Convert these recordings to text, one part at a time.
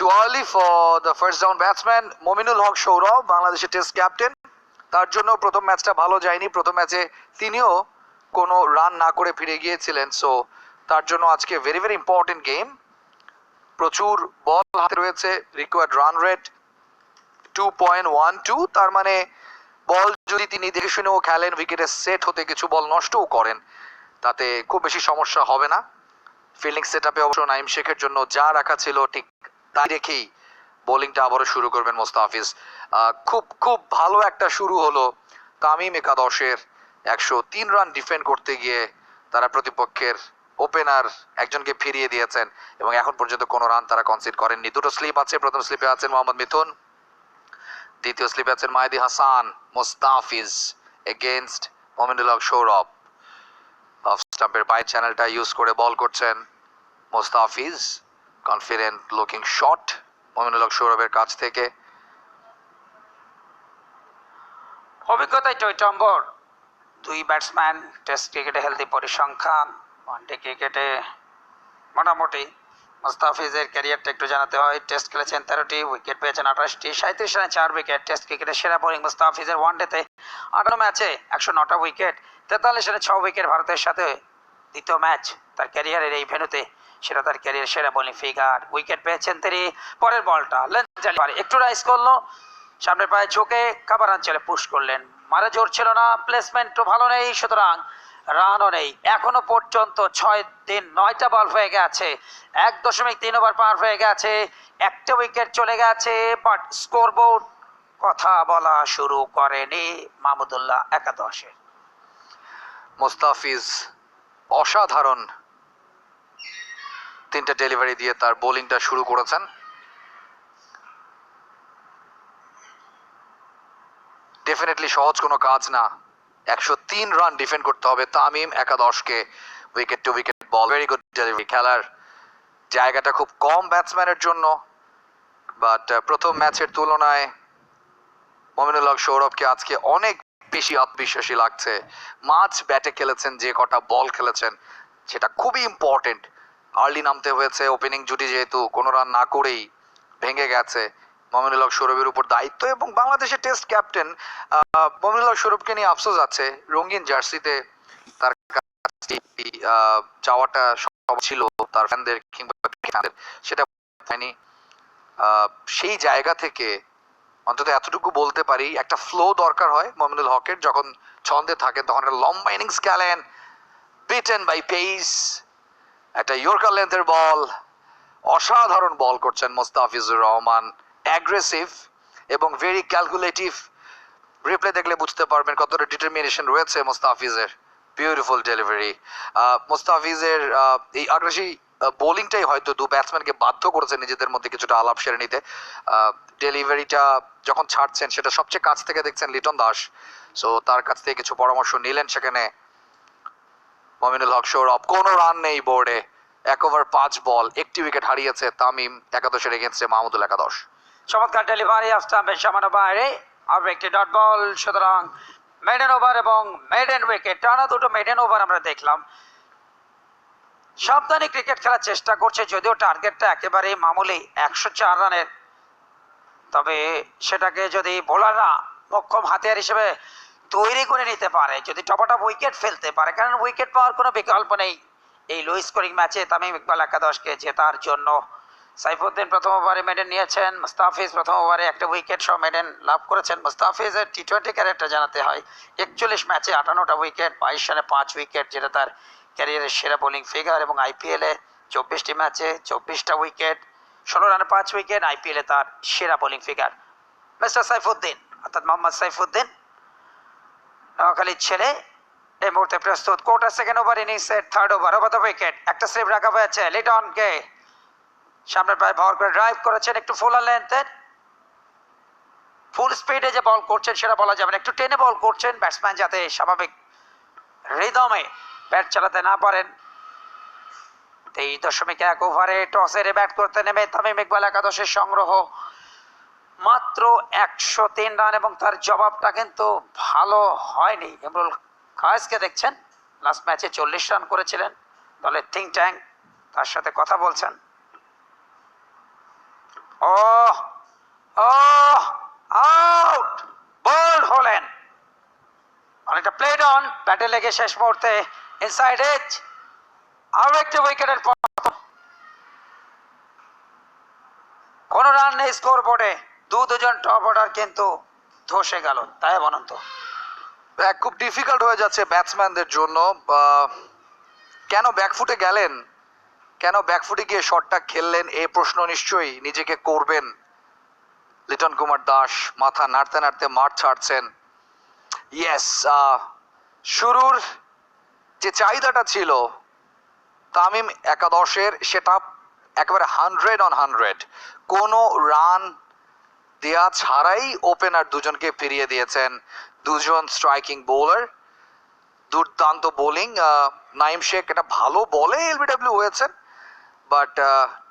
Too early for the first down batsman Mominul Haque Sourav, বাংলাদেশের test captain. তার জন্য প্রথম ম্যাচটা ভালো যায়নি। প্রথম ম্যাচে তিনিও কোনো রান না করে ফিরে গিয়েছিলেন। সো তার জন্য আজকে ভেরি ভেরি ইম্পর্টেন্ট গেম। প্রচুর বল হাতে রয়েছে, রিকোয়ার্ড রান রেট 2.12। তার মানে বল যদি তিনি দেখে শুনেও খেলেন, উইকেটে সেট হতে কিছু বল নষ্টও করেন, তাতে খুব বেশি সমস্যা হবে না। ফিল্ডিং সেট আপে অবশ্য নাইম শেখের জন্য যা রাখা ছিল ঠিক তাই রেখেই বোলিংটা আবারও শুরু করবেন মোস্তাফিজ। খুব খুব ভালো একটা শুরু হলো তামিম একাদশের। 103 রান ডিফেন্ড করতে গিয়ে তারা প্রতিপক্ষের ওপেনার একজনকে ফিরিয়ে দিয়েছেন এবং এখন পর্যন্ত কোনো রান তারা কনসিড করেননি। দুটো স্লিপ আছে, প্রথম স্লিপে আছেন মোহাম্মদ মিথুন, দ্বিতীয় স্লিপে আছেন মাহিদি হাসান। মোস্তাফিজ এগেইনস্ট মমিনুল হক সৌরভ। অফ স্টাম্পের বাইট চ্যানেলটা ইউজ করে বল করছেন Mustafiz. Confident looking shot Mominul Haque সৌরভের কাছ থেকে। অভিজ্ঞতায় টয়টম্বর দুই ব্যাটসম্যান, টেস্ট ক্রিকেটে হেলদি পরিসংখ্যান, ওয়ানডে ক্রিকেটে মোটামুটি। মোস্তাফিজের ক্যারিয়ারটা একটু জানাতে হয়। টেস্ট খেলেছেন 13টি, উইকেট পেয়েছেন 28টি, 37 রানে 4 উইকেট। টেস্ট ক্রিকেটের সেরা বোলিং মোস্তাফিজের। ওয়ানডেতে 58 ম্যাচে 109টা উইকেট, 43 রানে 6 উইকেট। ভারতের সাথে দ্বিতীয় ম্যাচ তার ক্যারিয়ারের এই ভেন্যুতে, সেটা তার ক্যারিয়ার সেরা বোলিং ফিগার। উইকেট পেয়েছেন তিনি। পরের বলটা একটু রাইজ করলো, সামনের পায়ে ঝুঁকে খাবার অঞ্চলে পুশ করলেন। মারা জোর ছিল না, প্লেসমেন্টও ভালো নেই, সুতরাং রানও নেই। এখনো পর্যন্ত 9টা বল হয়ে গেছে, 1.3 ওভার পার হয়ে গেছে, একটা উইকেট চলে গেছে, বাট স্কোরবোর্ড কথা বলা শুরু করেনি মাহমুদুল্লাহ একাদশের। মোস্তাফিজ অসাধারণ 3টে ডেলিভারি দিয়ে তার বোলিংটা শুরু করেছেন। ডেফিনেটলি সহজ কোনো কাজ না। 103 রান ডিফেন্ড করতে হবে তামিম একাদশকে। উইকেট টু উইকেট বল, ভেরি গুড ডেলিভারি। খেলার জায়গাটা খুব কম ব্যাটসম্যানের জন্য, বাট প্রথম ম্যাচের তুলনায় মমিনুল হক সৌরভকে আজকে অনেক বেশি আত্মবিশ্বাসী লাগছে। মাঝ ব্যাটে খেলেছেন, যে কটা বল খেলেছেন সেটা খুবই ইম্পর্টেন্ট। আর্লি নামতে হয়েছে, ওপেনিং জুটি যেহেতু কোনো রান না করেই ভেঙে গেছে। মমিনুল হক সৌরভের উপর দায়িত্ব, এবং বাংলাদেশের টেস্ট ক্যাপ্টেন মমিনুল হক সৌরভকে নিয়ে আফসোস আছে। রঙিন জার্সিতে তার কাছে চাওয়াটা সব ছিল তার ফ্যানদের কিংবা ফ্যানদের, সেটা হয়নি। সেই জায়গা থেকে অন্তত এতটুকু বলতে পারি, একটা ফ্লো দরকার হয় মমিনুল হকের। যখন ছন্দে থাকেন তখন একটা লম্বা ইনিংস খেলেন, বিটেন বাই পেস, একটা ইয়র্কার লেন্থের বল। অসাধারণ বল করছেন মোস্তাফিজুর রহমান, অ্যাগ্রেসিভ এবং ভেরি ক্যালকুলেটিভ। রিপ্লে দেখলে বুঝতে পারবেন কতটা ডিটারমিনেশন রয়েছে মোস্তাফিজের। Beautiful delivery. মোস্তাফিজের এই আগ্রাসী বোলিংটাই হয়তো দু ব্যাটসম্যানকে বাধ্য করেছে নিজেদের মধ্যে কিছুটা আলাপ সেরে নিতে। ডেলিভারিটা যখন ছাড়ছেন সেটা সবচেয়ে কাছ থেকে দেখছেন লিটন দাস, সো তার কাছ থেকে কিছু পরামর্শ নিলেন সেখানে মমিনুল হক সৌরভ। কোনো রান নেই বোর্ডে, 1 ওভার 5 বল, একটি উইকেট হারিয়েছে তামিম একাদশের এগেন্স্টে মাহমুদুল একাদশ। চমৎকার ডেলিভারি, অফ স্টাম্পের সামান্য বাইরে, আর একটি ডট বল। সুতরাং মেডেন ওভার এবং মেডেন উইকেট, টানা দুটো মেডেন ওভার আমরা দেখলাম। সাবধানে ক্রিকেট খেলার চেষ্টা করছে, যদিও টার্গেটটা একেবারেই মামুলি 104 রানের। তবে সেটাকে যদি বোলাররা মোক্ষম হাতিয়ার হিসেবে তৈরি করে নিতে পারে, যদি টপাটপ উইকেট ফেলতে পারে, কারণ উইকেট পাওয়ার কোনো বিকল্প নেই এই লো স্কোরিং ম্যাচে তামিম ইকবাল একাদশকে জেতার জন্য। সাইফুদ্দিন প্রথম ওভারে মেডেন নিয়েছেন, মুস্তাফিজ প্রথম ওভারে একটা উইকেট সহ মেডেন লাভ করেছেন। মুস্তাফিজের টি-20 ক্যারিয়ারটা জানাতে হয়, 41 ম্যাচে 58টা উইকেট, 22 রানে 5 উইকেট, যেটা তার ক্যারিয়ারের সেরা বোলিং ফিগার। এবং আইপিএলে 24টি ম্যাচে 24টা উইকেট, 16 রানে 5 উইকেট, আইপিএলে তার সেরা বোলিং ফিগার। মিস্টার সাইফুদ্দিন অর্থাৎ মোহাম্মদ সাইফুদ্দিন, নোয়াখালীর ছেলে, এই মুহূর্তে প্রস্তুত কোয়ার্টার সেকেন্ড ওভার ইনিংসের third over. Over the wicket, একটা স্লিপ রাখা হয়েছে লিটনকে, সামনের পায়ে ভর করে ড্রাইভ করেছেন, একটু ফুলার লেন্থের, ফুল স্পিডে যে বল করছেন সেটা বলা যাবে না, একটু টেনে বল করছেন ব্যাটসম্যান যাতে স্বাভাবিক রিদমে ব্যাট চালাতে না পারেন। 23.1 ওভারে টসে ব্যাট করতে নেমে তামিম ইকবাল একাদশের সংগ্রহ মাত্র 103 রান, এবং তার জবাবটা কিন্তু ভালো হয়নি। ইমরুল কায়েসকে দেখছেন, লাস্ট ম্যাচে 40 রান করেছিলেন, দলের থিঙ্ক ট্যাঙ্ক, তার সাথে কথা বলছেন। ও ও আউট, বোল্ড হলেন। অনেকটা প্লেড অন, ব্যাটে লেগে শেষ মুহূর্তে ইনসাইড এজ, আরো একটা উইকেটের পর কোন রান নেই স্কোর বোর্ডে, দুজন টপ অর্ডার কিন্তু ধসে গেল। তাই বলুন তো, খুব ডিফিকাল্ট হয়ে যাচ্ছে ব্যাটসম্যানদের জন্য। কেন ব্যাকফুটে গেলেন, কেন ব্যাকফুটে গিয়ে শটটা খেললেন, এই প্রশ্ন নিশ্চয়ই নিজেকে করবেন লিটন কুমার দাস। মাথা নাড়তে নাড়তে মাঠ ছাড়ছেন। ইয়েস, শুরুর যে চাহিদাটা ছিল তামিম একাদশের, সেটা একেবারে 100/100, কোনো রান দেয়া ছাড়াই ওপেনার দুজনকে ফিরিয়ে দিয়েছেন। দুজন স্ট্রাইকিং বোলার, দুর্দান্ত বোলিং। নাইম শেখ এটা ভালো বলে এলবিডব্লিউ হয়েছেন, but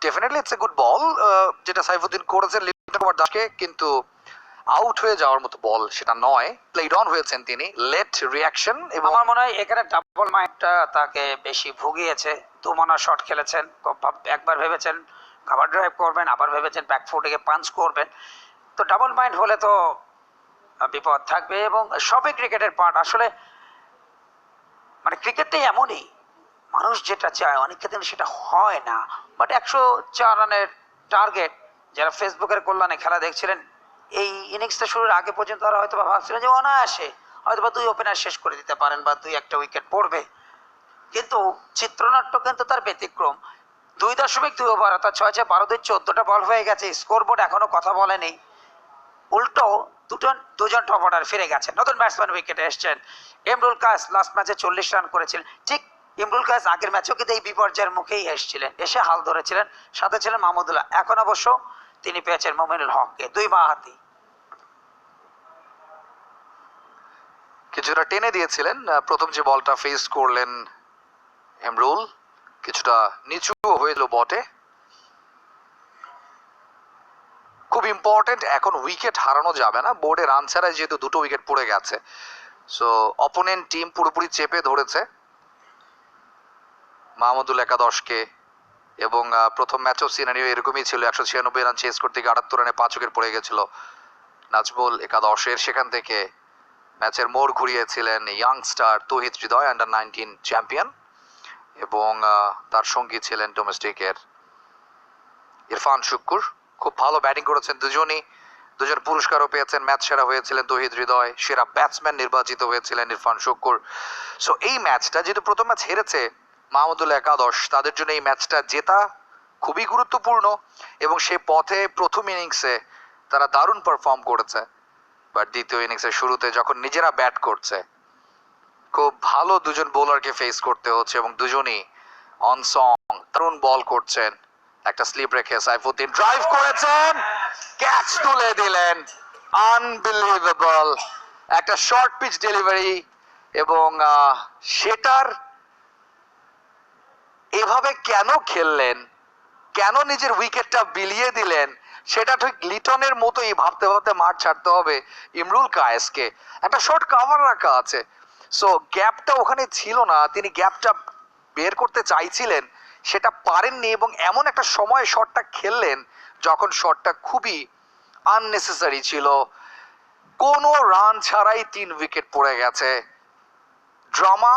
definitely it's a good ball যেটা সাইফুদ্দিন করেছেন লিটন কুমার দাসকে, কিন্তু আউট হয়ে যাওয়ার মতো বল সেটা নয়। প্লেড অন হয়েছেন তিনি, লেট রিয়াকশন। এবং আমার মনে হয় এখানে ডাবল মাইন্ডটা তাকে বেশি ভুগিয়েছে। দুমানা শট খেলেছেন, একবার ভেবেছেন কভার ড্রাইভ করবেন, আবার ভেবেছেন ব্যাকফুটে গিয়ে পাঞ্চ করবেন। তো ডাবল মাইন্ড হলে তো বিপদ থাকবে, এবং সবই ক্রিকেটের পার্ট। আসলে মানে ক্রিকেটটাই এমনই, মানুষ যেটা চায় অনেক ক্ষেত্রে সেটা হয় না। বাট 104 রানের টার্গেট, যারা ফেসবুকের কল্যাণে খেলা দেখছিলেন এই ইনিংসটা শুরুর আগে পর্যন্ত তারা হয়তো ভাবছিলেন যে অনায়াসে হয়তো বা 2 ওপেনার শেষ করে দিতে পারেন বা 2-1টা উইকেট পড়বে, কিন্তু চিত্রনাট্য কিন্তু তার ব্যতিক্রম। 2.2 ওভার অর্থাৎ 6/12 14টা বল হয়ে গেছে, স্কোরবোর্ড এখনো কথা বলেনি। উল্টো দুজন টপ অর্ডার ফিরে গেছে, নতুন ব্যাটসম্যান উইকেটে এসছেন। ইমরুল কায়েস লাস্ট ম্যাচে 40 রান করেছিলেন। ঠিক ইমরুল কায়েস আগের ম্যাচেও কিন্তু এই বিপর্যয়ের মুখেই এসেছিলেন, এসে হাল ধরেছিলেন। সাথে ছিলেন মাহমুদুল্লাহ। এখন অবশ্য তিনি পেয়েছেন মোমিনুল হককে, 2 বাঁ হাতি। কিছুটা টেনে দিয়েছিলেন। প্রথম যে বলটা ফেস করলেন এমরুল, কিছুটা নিচু হয়েছিল বটে। খুব ইম্পর্টেন্ট, এখন উইকেট হারানো যাবে না। বোর্ডে রান ছাড়াই যেহেতু 2টো উইকেট পড়ে গেছে, সো অপোনেন্ট টিম পুরোপুরি চেপে ধরেছে মাহমুদুল একাদশকে। এবং প্রথম ম্যাচও সিনারিও এরকমই ছিল, 196 রান চেস করতে গিয়ে 78 রানে 5 উইকেট পড়ে গেছিল নাজমুল একাদশের। সেখান থেকে ম্যাচের মোড় ঘুরিয়েছিলেন ইয়াংস্টার তৌহিদ হৃদয়, আন্ডার-19 চ্যাম্পিয়ন, এবং তার সঙ্গী ছিলেন ডোমেস্টিকের ইরফান শুক্কুর। খুব ভালো ব্যাটিং করেছেন দুজনই, দুজন পুরস্কারও পেয়েছেন। ম্যাচ সেরা হয়েছিলেন তৌহিদ হৃদয়, সেরা ব্যাটসম্যান নির্বাচিত হয়েছিলেন ইরফান শুক্কুর। সো এই ম্যাচটা, যেহেতু প্রথম ম্যাচ হেরেছে মাহমুদুল একাদশ, তাদের জন্য এই ম্যাচটা জেতা খুবই গুরুত্বপূর্ণ। এবং সে পথে প্রথম ইনিংসে তারা দারুণ পারফর্ম করেছে, বাট দ্বিতীয় ইনিংসের শুরুতে যখন নিজেরা ব্যাট করছে, খুব ভালো দুজন বোলারকে ফেস করতে হচ্ছে, এবং দুজনই অন সং দারুণ বল করছেন। একটা স্লিপ রেখে সাইফুদ্দিন ড্রাইভ করেছেন, ক্যাচ তুলে দিলেন। আনবিলিভেবল একটা শর্ট পিচ ডেলিভারি, এবং সেটার এভাবে কেন খেললেন, কেন নিজের উইকেটটা বিলিয়ে দিলেন, সেটা ঠিক লিটনের মতোই ভাবতে ভাবতে মাঠ ছাড়তে হবে ইমরুল কায়েসকে। একটা শর্ট কাভার রাখা আছে, সো গ্যাপটা ওখানে ছিল না, তিনি গ্যাপটা বের করতে চাইছিলেন, সেটা পারেননি, এবং এমন একটা সময় শটটা খেললেন যখন শটটা খুবই আননেসেসারি ছিল। কোনো রান ছাড়াই 3 উইকেট পড়ে গেছে। ড্রামা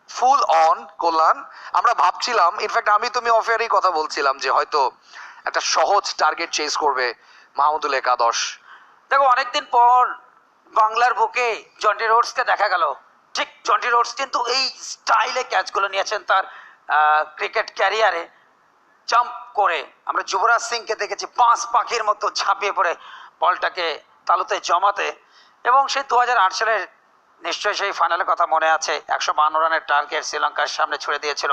ফুল অন কল্যাণ। আমরা ভাবছিলাম, ইনফ্যাক্ট আমি তুমি অফেয়ারই কথা বলছিলাম যে হয়তো একটা সহজ টার্গেট চেস করবে মাহমুদুল একাদশ। দেখো, অনেকদিন পর বাংলার বুকে জন্টি রোডসকে দেখা গেল। ঠিক জন্টি রোডস কিন্তু এই স্টাইলে ক্যাচগুলো নিয়েছেন তার ক্রিকেট ক্যারিয়ারে। জাম্প করে আমরা যুবরাজ সিংকে দেখেছি পাঁচ পাখির মতো ঝাঁপিয়ে পড়ে বলটাকে তালুতে জমাতে। এবং সেই 2008 সালের নিশ্চয়ই সেই ফাইনালের কথা মনে আছে, 152 রানের টার্গেট শ্রীলঙ্কার সামনে ছুড়ে দিয়েছিল,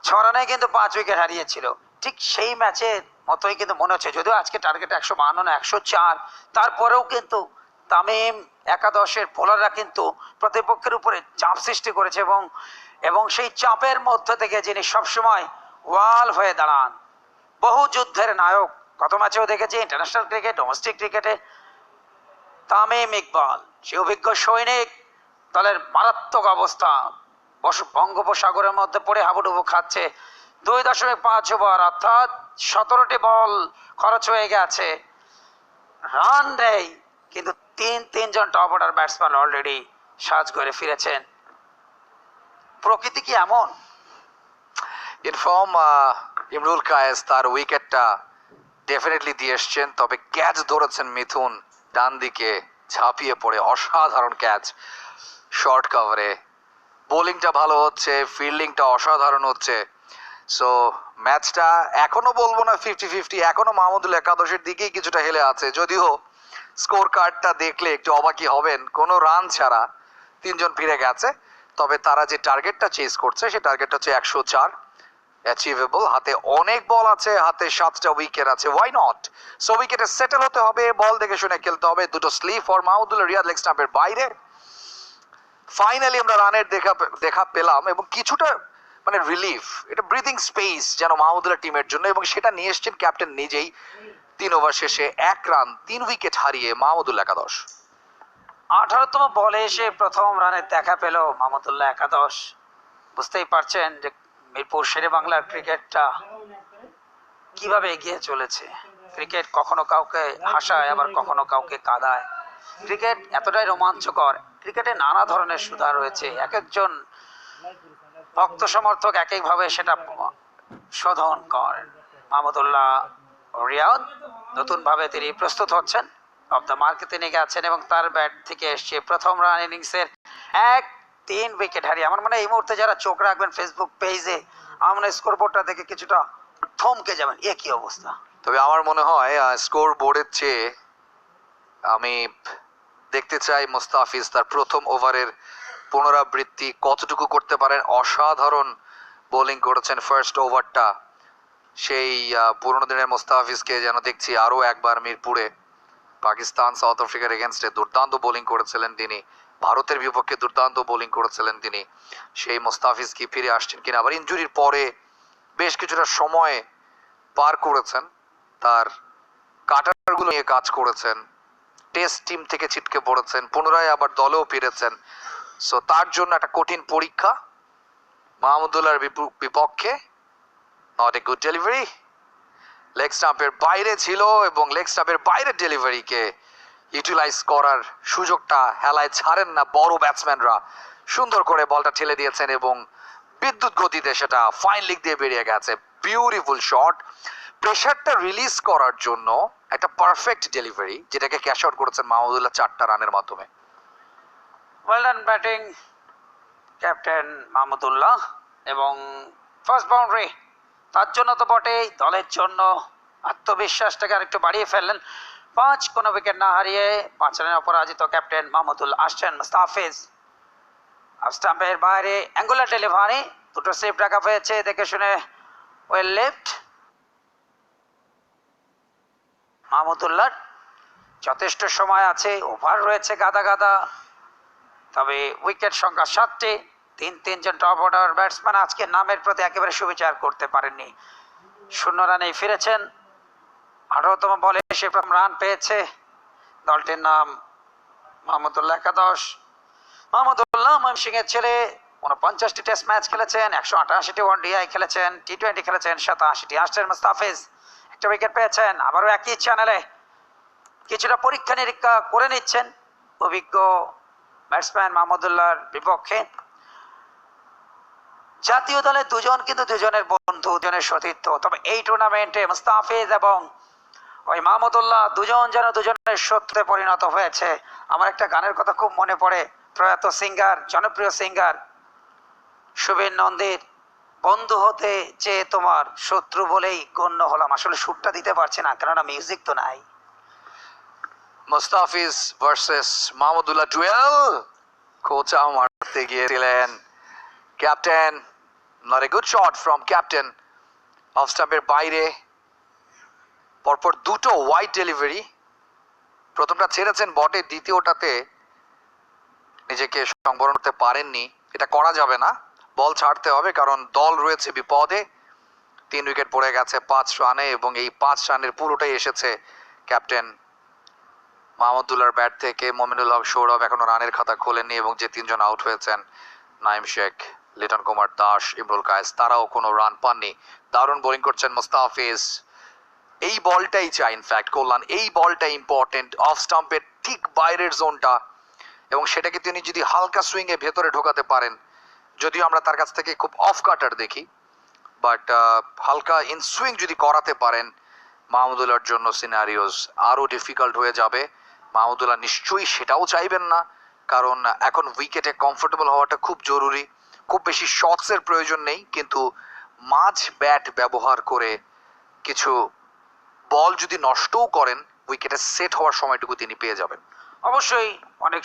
6 রানে কিন্তু 5 উইকেট হারিয়েছিল। ঠিক সেই ম্যাচের মতোই কিন্তু মনে হচ্ছে, যদিও আজকে টার্গেট 152 না 104, তারপরেও কিন্তু তামিম একাদশের বোলাররা কিন্তু প্রতিপক্ষের উপরে চাপ সৃষ্টি করেছে, এবং সেই চাপের মধ্য থেকে যিনি সবসময় ওয়াল হয়ে দাঁড়ান, বহু যুদ্ধের নায়ক, গত ম্যাচেও দেখেছি ইন্টারন্যাশনাল ক্রিকেট, ডোমেস্টিক ক্রিকেটে তামিম ইকবাল, সে অভিজ্ঞ সৈনিক। দলের মারাত্মক অবস্থা, বঙ্গোপসাগরের মধ্যে পড়ে হাবুডুবু খাচ্ছে, 2.5 ওভার অর্থাৎ 17টি বল খরচ হয়ে গেছে, রান নেই, কিন্তু তিনজন টপ অর্ডার ব্যাটসম্যান অলরেডি সাজ করে ফিরেছেন। প্রকৃতি কি এমন? ইনফর্ম ইমরুল কায়েস তার উইকেটটা ডেফিনেটলি দিয়ে এসছেন, তবে ক্যাচ ধরেছেন মিথুন ডান দিকে ঝাঁপিয়ে পড়ে, অসাধারণ ক্যাচ শর্ট কভারে। বোলিংটা ভালো হচ্ছে, ফিল্ডিংটা অসাধারণ হচ্ছে। সো ম্যাচটা এখনো বলবো না 50-50, এখনো মাহমুদুল একাদশের দিকেই কিছুটা হেলে আছে, যদিও স্কোর কার্ডটা দেখলে একটু অবাকই হবেন, কোনো রান ছাড়া তিনজন ফিরে গেছে। তবে তারা যে টার্গেটটা চেজ করছে সেই টার্গেটটা হচ্ছে 104, অ্যাচিভেবল। হাতে অনেক বল আছে, হাতে 7টা উইকেট আছে, ওয়াই নট। সো উইকেটে সেটেল হতে হবে, বল দেখে শুনে খেলতে হবে। দুটো slip for Mahmudul, Riyad leg স্টাম্পের বাইরে। ফাইনালি আমরা রানের দেখা পেলাম এবং কিছুটা মানে রিলিফ, এটা ব্রিদিং স্পেস যেন মাহমুদুল্লাহ টিমের জন্য, এবং সেটা নিয়ে এসছেন ক্যাপ্টেন নিজেই। 3 ওভার শেষে 1 রান 3 উইকেট হারিয়ে মাহমুদুল্লাহ একাদশ। 18তম বলে এসে প্রথম রানের দেখা পেল মাহমুদুল্লাহ একাদশ। বুঝতেই পারছেন যে মিরপুর শেরে বাংলার ক্রিকেটটা কিভাবে এগিয়ে চলেছে। ক্রিকেট কখনো কাউকে হাসায়, আবার কখনো কাউকে কাঁদায়। ক্রিকেট এতটাই রোমাঞ্চকর, ক্রিকেটে নানা ধরনের সুধা রয়েছে, এক একজন ভক্ত সমর্থক এক একভাবে সেটা শোধন করেন। মাহমুদুল্লাহ রিয়াদ নতুনভাবে তিনি প্রস্তুত হচ্ছেন, অফ দ্য মার্কে তিনি গেছেন এবং তার ব্যাট থেকে এসছে প্রথম রান ইনিংসের 3 উইকেট হারিয়ে। আমার মনে হয় এই মুহূর্তে যারা চোখ রাখবেন ফেসবুক পেজে, আমরা স্কোরবোর্ডটা দেখে কিছুটা থমকে যাবেন, এ কি অবস্থা। তবে আমার মনে হয় স্কোর বোর্ডের চেয়ে আমি দেখতে চাই মুস্তাফিজ তার প্রথম ওভারের পুনরাবৃত্তি কতটুকু করতে পারেন। অসাধারণ বোলিং করেছেন ফার্স্ট ওভারটা, সেই পুরনো দিনের মুস্তাফিজকে যেন দেখছি আরও একবার মিরপুরে। পাকিস্তান সাউথ আফ্রিকার এগেনস্টে দুর্দান্ত বোলিং করেছিলেন তিনি, ভারতের বিপক্ষে দুর্দান্ত বোলিং করেছিলেন তিনি। সেই মুস্তাফিজ কি ফিরে আসছেন কিনা, আবার ইনজুরির পরে বেশ কিছুটা সময় পার করেছেন, তার কাটারগুলো নিয়ে কাজ করেছেন, টেস্ট টিম থেকে ছিটকে পড়েছেন, পুনরায় আবার দলেও ফিরেছেন। সো তার জন্য একটা কঠিন পরীক্ষা মাহমুদুল্লাহর বিপক্ষে। Not a good delivery, leg স্টাম্পের বাইরে ছিল এবং লেগ স্টাম্পের বাইরের ডেলিভারিকে ইউটিলাইজ করার সুযোগটা হেলায় ছাড়েন না বড় ব্যাটসম্যানরা। সুন্দর করে বলটা ঠেলে দিয়েছেন এবং বিদ্যুৎ গতিতে সেটা ফাইন লিগ দিয়ে বেরিয়ে গেছে। বিউটিফুল শট, প্রেশারটা রিলিজ করার জন্য একটা পারফেক্ট ডেলিভারি, যেটাকে ক্যাশ আউট করেছেন মাহমুদুল্লাহ 4টা রানের মাধ্যমে। Well done batting captain Mahmudullah, এবং ফার্স্ট বাউন্ডারি তার জন্য তো বটেই, দলের জন্য আত্মবিশ্বাসটাকে আরেকটু বাড়িয়ে ফেললেন। 5 কোনো উইকেট না হারিয়ে 5 রানে অপরাজিত ক্যাপ্টেন মাহমুদুল আসছেন মুস্তাফিজ। স্টাম্পের বাইরে অ্যাঙ্গুলার ডেলিভারি, দুটো সেফ রাখা হয়েছে দেখে শুনে, ওয়েল লেফট। মাহমুদুল্লাহ যথেষ্ট সময় আছে, ওভার রয়েছে গাদা গাদা, তবে উইকেট সংখ্যা 7টি। তিনজন টপ অর্ডার ব্যাটসম্যান আজকে নামের প্রতি একেবারে সুবিচার করতে পারেননি, 0 রানেই ফিরেছেন। 18তম বলে সে প্রথম রান পেয়েছে দলটির নাম মাহমুদুল্লাহ একাদশ। মাহমুদুল্লাহ ময়মনসিংহের ছেলে, 49টি টেস্ট ম্যাচ খেলেছেন, 188টি ওয়ানডিআই খেলেছেন, টি20 খেলেছেন 87টি। আসছেন মুস্তাফিজ, একটা উইকেট পেয়েছেন। আবারও একই চ্যানেলে কিছুটা পরীক্ষা নিরীক্ষা করে নিচ্ছেন অভিজ্ঞ ব্যাটসম্যান মাহমুদুল্লাহর বিপক্ষে। জাতীয় দলে দুজন কিন্তু দুজনের বন্ধু, দুজনের সতীর্থ, তবে এই টুর্নামেন্টে মুস্তাফিজ এবং ওই মাহমুদুল্লাহ দুজন যেন দুজনের শত্রুতে পরিণত হয়েছে। আমার একটা গানের কথা খুব মনে পড়ে, প্রয়াত সিঙ্গার, জনপ্রিয় সিঙ্গার শুভেন নন্দীর, বন্ধু হতে চেয়ে তোমার শত্রু বলেই গণ্য হলাম। আসলে সুরটা দিতে পারছি না, কেননা মিউজিক তো নাই। মুস্তাফিজ ভার্সেস মাহমুদুল্লাহ ডুয়েল, কোচা মারতে গিয়েছিলেন captain. Not a good shot from captain, off স্টাম্পের বাইরে। পরপর দুটো ওয়াইড ডেলিভারি, প্রথমটা ছেড়েছেন বটে, দ্বিতীয়টাতে নিজেকে সংবরণ করতে পারেননি। এটা করা যাবে না, বল ছাড়তে হবে, কারণ দল রয়েছে বিপদে। 3 উইকেট পড়ে গেছে 5 রানে এবং এই 5 রানের পুরোটাই এসেছে ক্যাপ্টেন মাহমুদুল্লাহর ব্যাট থেকে। মমিনুল হক সৌরভ এখনো রানের খাতা খোলেননি এবং যে 3জন আউট হয়েছেন, নাইম শেখ, লিটন কুমার দাস, ইমরুল কায়েস তারাও কোনো রান পাননি। দারুণ বোলিং করছেন মোস্তাফিজ। এই বলটাই চাই ইনফ্যাক্ট কল্যাণ, এই বলটাই ইম্পর্টেন্ট, অফ স্টাম্পের ঠিক বাইরের জোনটা, এবং সেটাকে তিনি যদি হালকা সুইং এ ভেতরে ঢোকাতে পারেন, যদিও আমরা তার কাছ থেকে খুব অফ কাটার দেখি, বাট হালকা ইন সুইং যদি করাতে পারেন মাহমুদুল্লাহর জন্য সিনারিওস আরও ডিফিকাল্ট হয়ে যাবে। মাহমুদুল্লাহ নিশ্চয়ই সেটাও চাইবেন না, কারণ এখন উইকেটে কমফোর্টেবল হওয়াটা খুব জরুরি। খুব বেশি শটসের প্রয়োজন নেই, কিন্তু মাঝ ব্যাট ব্যবহার করে কিছু বল যদি নষ্টও করেন উইকেটে সেট হওয়ার সময়টুকু তিনি পেয়ে যাবেন। অবশ্যই অনেক